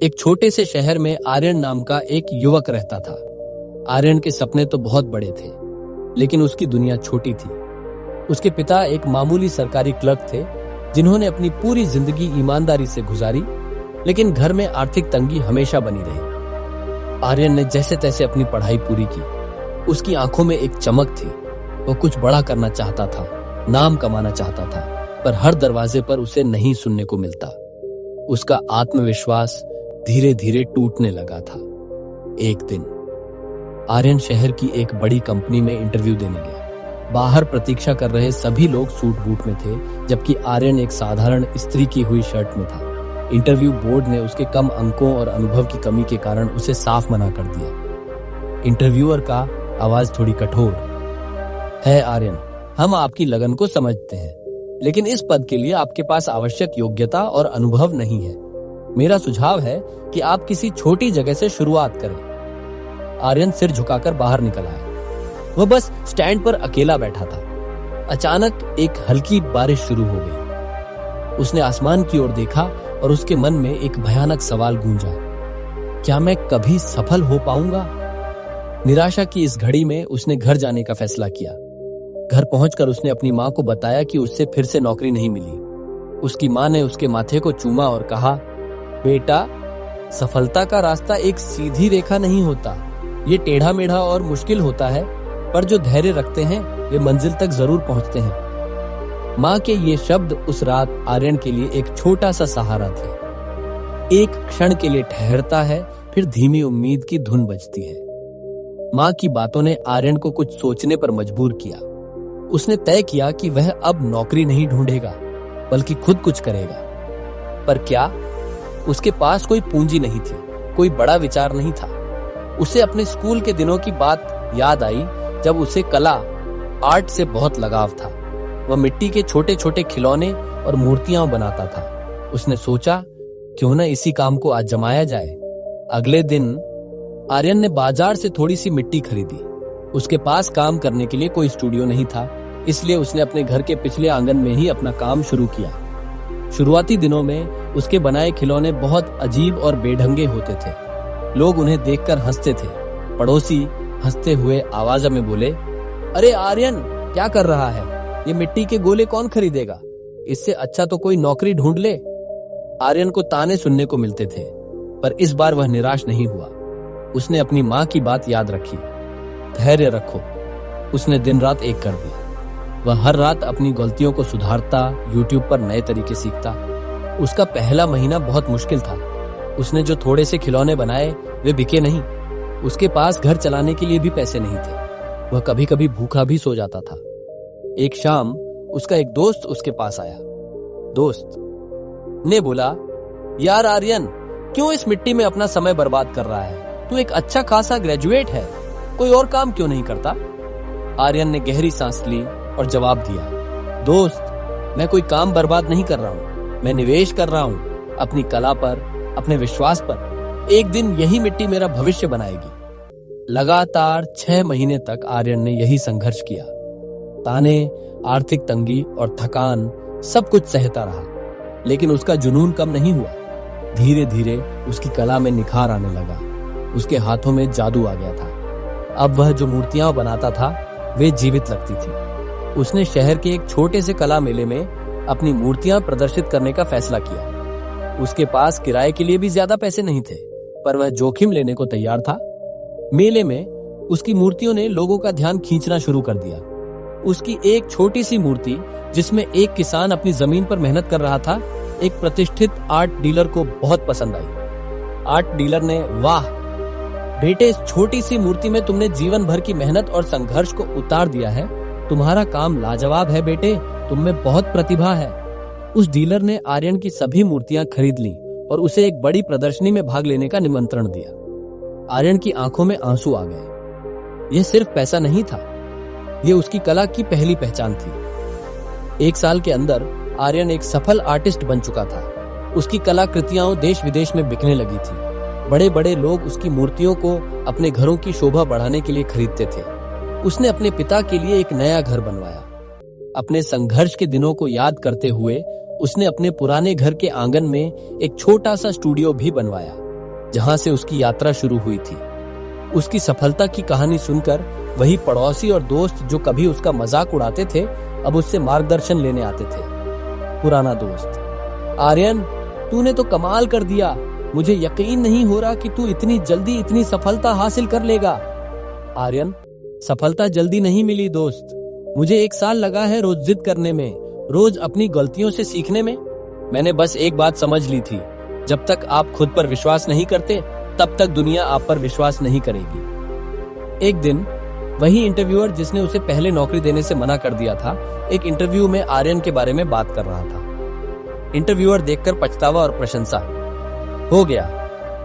एक छोटे से शहर में आर्यन नाम का एक युवक रहता था। आर्यन के सपने तो बहुत बड़े थे, लेकिन उसकी दुनिया छोटी थी। उसके पिता एक मामूली सरकारी क्लर्क थे, जिन्होंने अपनी पूरी जिंदगी ईमानदारी से गुजारी, लेकिन घर में आर्थिक तंगी हमेशा बनी रही। आर्यन ने जैसे तैसे अपनी पढ़ाई पूरी की। उसकी आंखों में एक चमक थी। वो कुछ बड़ा करना चाहता था, नाम कमाना चाहता था, पर हर दरवाजे पर उसे नहीं सुनने को मिलता। उसका आत्मविश्वास धीरे धीरे टूटने लगा था। एक दिन आर्यन शहर की एक बड़ी कंपनी में इंटरव्यू देने गया। बाहर प्रतीक्षा कर रहे सभी लोग सूट बूट में थे, जबकि आर्यन एक साधारण इस्त्री की हुई शर्ट में था। इंटरव्यू बोर्ड ने उसके कम अंकों और अनुभव की कमी के कारण उसे साफ मना कर दिया। इंटरव्यूअर का आवाज थोड़ी कठोर है, आर्यन, हम आपकी लगन को समझते हैं, लेकिन इस पद के लिए आपके पास आवश्यक योग्यता और अनुभव नहीं है। मेरा सुझाव है कि आप किसी छोटी जगह से शुरुआत करें। आर्यन सिर झुकाकर बाहर निकल आया। वह बस स्टैंड पर अकेला बैठा था। अचानक एक हल्की बारिश शुरू हो गई। उसने आसमान की ओर देखा और उसके मन में एक भयानक सवाल गूंजा, क्या मैं कभी सफल हो पाऊंगा? निराशा की इस घड़ी में उसने घर जाने का फैसला किया। घर पहुंचकर उसने अपनी मां को बताया कि उससे फिर से नौकरी नहीं मिली। उसकी मां ने उसके माथे को चूमा और कहा, बेटा, सफलता का रास्ता एक सीधी रेखा नहीं होता, ये टेढ़ा मेढ़ा और मुश्किल होता है, पर जो धैर्य रखते हैं वे मंजिल तक जरूर पहुंचते हैं। मां के ये शब्द उस रात आर्यन के लिए एक छोटा सा सहारा थे। एक क्षण के लिए ठहरता है, फिर धीमी उम्मीद की धुन बजती है। मां की बातों ने आर्यन को कुछ सोचने पर मजबूर किया। उसने तय किया कि वह अब नौकरी नहीं ढूंढेगा, बल्कि खुद कुछ करेगा। पर क्या? उसके पास कोई पूंजी नहीं थी, कोई बड़ा विचार नहीं था। उसे अपने स्कूल के दिनों की बात याद आई, जब उसे कला, आर्ट से बहुत लगाव था। वह मिट्टी के छोटे छोटे खिलौने और मूर्तियां बनाता था। उसने सोचा, क्यों न इसी काम को आजमाया जाए। अगले दिन आर्यन ने बाजार से थोड़ी सी मिट्टी खरीदी। उसके पास काम करने के लिए कोई स्टूडियो नहीं था, इसलिए उसने अपने घर के पिछले आंगन में ही अपना काम शुरू किया। शुरुआती दिनों में उसके बनाए खिलौने बहुत अजीब और बेढंगे होते थे। लोग उन्हें देखकर हंसते थे। पड़ोसी हंसते हुए आवाज में बोले, अरे आर्यन, क्या कर रहा है? ये मिट्टी के गोले कौन खरीदेगा? इससे अच्छा तो कोई नौकरी ढूंढ ले। आर्यन को ताने सुनने को मिलते थे, पर इस बार वह निराश नहीं हुआ। उसने अपनी मां की बात याद रखी, धैर्य रखो। उसने दिन रात एक कर दिया। वह हर रात अपनी गलतियों को सुधारता, यूट्यूब पर नए तरीके सीखता। उसका पहला महीना बहुत मुश्किल था। उसने जो थोड़े से खिलौने बनाए वे बिके नहीं। उसके पास घर चलाने के लिए भी पैसे नहीं थे। वह कभी कभी भूखा भी सो जाता था। एक शाम उसका एक दोस्त उसके पास आया। दोस्त ने बोला, यार आर्यन, क्यों इस मिट्टी में अपना समय बर्बाद कर रहा है? तू एक अच्छा खासा ग्रेजुएट है, कोई और काम क्यों नहीं करता? आर्यन ने गहरी सांस ली और जवाब दिया, दोस्त, मैं कोई काम बर्बाद नहीं कर रहा हूँ, मैं निवेश कर रहा हूँ अपनी कला पर, अपने विश्वास पर। एक दिन यही मिट्टी मेरा भविष्य बनाएगी। लगातार 6 महीने तक आर्यन ने यही संघर्ष किया। ताने, आर्थिक तंगी और थकान सब कुछ सहता रहा, लेकिन उसका जुनून कम नहीं हुआ। धीरे धीरे उसकी कला में निखार आने लगा। उसके हाथों में जादू आ गया था। अब वह जो मूर्तियां बनाता था वे जीवित लगती थी। उसने शहर के एक छोटे से कला मेले में अपनी मूर्तियां प्रदर्शित करने का फैसला किया। उसके पास किराए के लिए भी ज्यादा पैसे नहीं थे, पर वह जोखिम लेने को तैयार था। मेले में उसकी मूर्तियों ने लोगों का ध्यान खींचना शुरू कर दिया। उसकी एक छोटी सी मूर्ति, जिसमें एक किसान अपनी जमीन पर मेहनत कर रहा था, एक प्रतिष्ठित आर्ट डीलर को बहुत पसंद आई। आर्ट डीलर ने, वाह बेटे, इस छोटी सी मूर्ति में तुमने जीवन भर की मेहनत और संघर्ष को उतार दिया है। तुम्हारा काम लाजवाब है बेटे, तुम में बहुत प्रतिभा है। उस डीलर ने आर्यन की सभी मूर्तियां खरीद ली और उसे एक बड़ी प्रदर्शनी में भाग लेने का निमंत्रण दिया। आर्यन की आंखों में आंसू आ गए। यह सिर्फ पैसा नहीं था, यह उसकी कला की पहली पहचान थी। 1 साल के अंदर आर्यन एक सफल आर्टिस्ट बन चुका था। उसकी कलाकृतियां देश विदेश में बिकने लगी थी। बड़े बड़े लोग उसकी मूर्तियों को अपने घरों की शोभा बढ़ाने के लिए खरीदते थे। उसने अपने पिता के लिए एक नया घर बनवाया। अपने संघर्ष के दिनों को याद करते हुए उसने अपने पुराने घर के आंगन में एक छोटा सा स्टूडियो भी बनवाया। जहां से उसकी यात्रा शुरू हुई थी। उसकी सफलता की कहानी सुनकर वही पड़ोसी और दोस्त जो कभी उसका मजाक उड़ाते थे, अब उससे मार्गदर्शन लेने आते थे। पुराना दोस्त: आर्यन, तूने तो कमाल कर दिया। मुझे यकीन नहीं हो रहा कि तू इतनी जल्दी इतनी सफलता हासिल कर लेगा। आर्यन: सफलता जल्दी नहीं मिली दोस्त। मुझे 1 साल लगा है रोज जिद करने में, रोज अपनी गलतियों से सीखने में। मैंने बस एक बात समझ ली थी, जब तक आप खुद पर विश्वास नहीं करते तब तक दुनिया आप पर विश्वास नहीं करेगी। एक दिन वही इंटरव्यूअर जिसने उसे पहले नौकरी देने से मना कर दिया था, एक इंटरव्यू में आर्यन के बारे में बात कर रहा था। इंटरव्यूअर देखकर पछतावा और प्रशंसा: हो गया,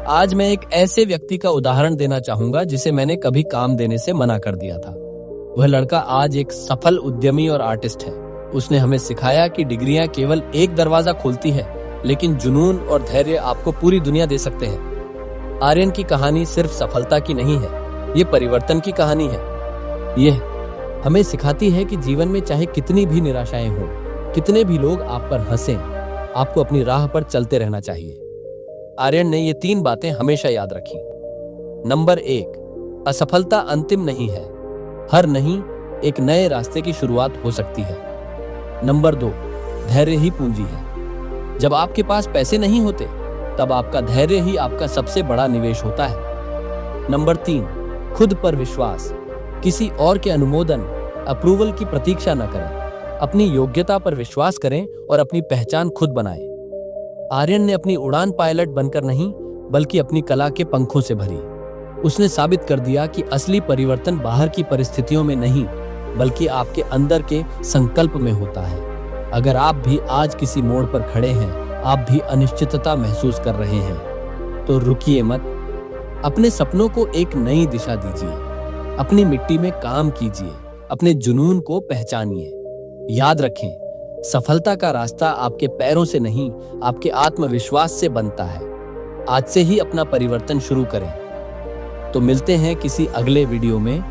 आज मैं एक ऐसे व्यक्ति का उदाहरण देना चाहूंगा जिसे मैंने कभी काम देने से मना कर दिया था। वह लड़का आज एक सफल उद्यमी और आर्टिस्ट है। उसने हमें सिखाया कि डिग्रियां केवल एक दरवाजा खोलती है, लेकिन जुनून और धैर्य आपको पूरी दुनिया दे सकते हैं। आर्यन की कहानी सिर्फ सफलता की नहीं है, ये परिवर्तन की कहानी है। यह हमें सिखाती है कि जीवन में चाहे कितनी भी निराशाएं हों, कितने भी लोग आप पर हंसें, आपको अपनी राह पर चलते रहना चाहिए। आर्यन ने ये 3 बातें हमेशा याद रखी। नंबर 1, असफलता अंतिम नहीं है। हर नहीं एक नए रास्ते की शुरुआत हो सकती है। नंबर 2, धैर्य ही पूंजी है। जब आपके पास पैसे नहीं होते तब आपका धैर्य ही आपका सबसे बड़ा निवेश होता है। नंबर 3, खुद पर विश्वास। किसी और के अनुमोदन, अप्रूवल की प्रतीक्षा न करें। अपनी योग्यता पर विश्वास करें और अपनी पहचान खुद बनाएं। आर्यन ने अपनी उड़ान पायलट बनकर नहीं, बल्कि अपनी कला के पंखों से भरी। उसने साबित कर दिया कि असली परिवर्तन बाहर की परिस्थितियों में नहीं, बल्कि आपके अंदर के संकल्प में होता है। अगर आप भी आज किसी मोड़ पर खड़े हैं, आप भी अनिश्चितता महसूस कर रहे हैं, तो रुकिए मत। अपने सपनों को एक नई दिशा दीजिए, अपनी मिट्टी में काम कीजिए, अपने जुनून को पहचानिए। याद रखें, सफलता का रास्ता आपके पैरों से नहीं, आपके आत्मविश्वास से बनता है। आज से ही अपना परिवर्तन शुरू करें। तो मिलते हैं किसी अगले वीडियो में।